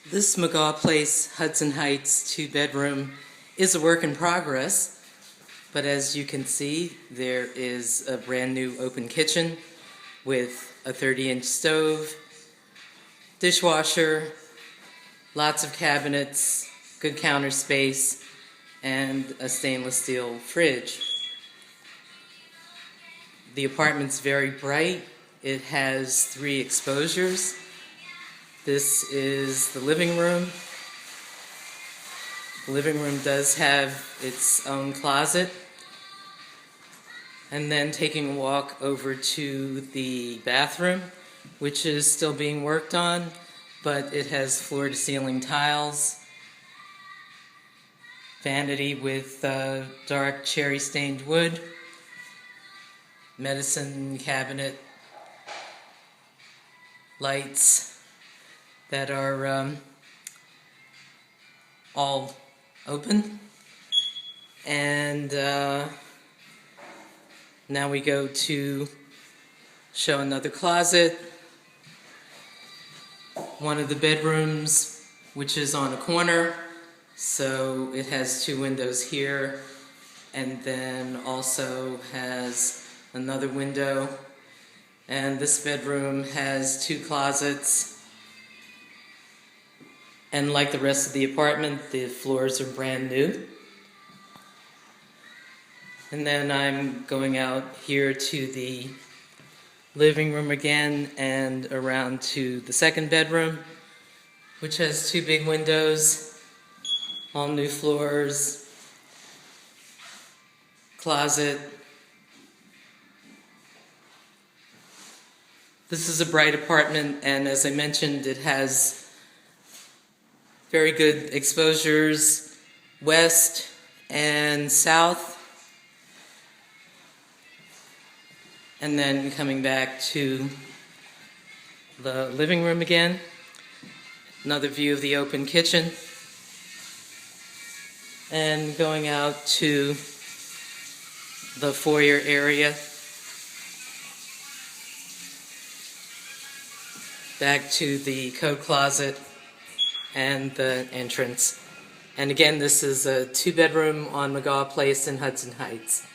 This Magaw Place, Hudson Heights 2-bedroom is a work in progress, but as you can see, there is a brand new open kitchen with a 30-inch stove, dishwasher, lots of cabinets, good counter space, and a stainless steel fridge. The apartment's very bright. It has 3 exposures. This is the living room. The living room does have its own closet. And then taking a walk over to the bathroom, which is still being worked on, but it has floor-to-ceiling tiles, vanity with dark cherry-stained wood, medicine cabinet, lights that are all open. And now we go to show another closet. One of the bedrooms, which is on a corner, so it has 2 windows here, and then also has another window. And this bedroom has 2 closets. And like the rest of the apartment, the floors are brand new. And then I'm going out here to the living room again and around to the 2nd bedroom, which has 2 big windows, all new floors, closet. This is a bright apartment, and as I mentioned, it has very good exposures west and south. And then coming back to the living room again, another view of the open kitchen, and going out to the foyer area, back to the coat closet and the entrance. And again, this is a 2-bedroom on Magaw Place in Hudson Heights.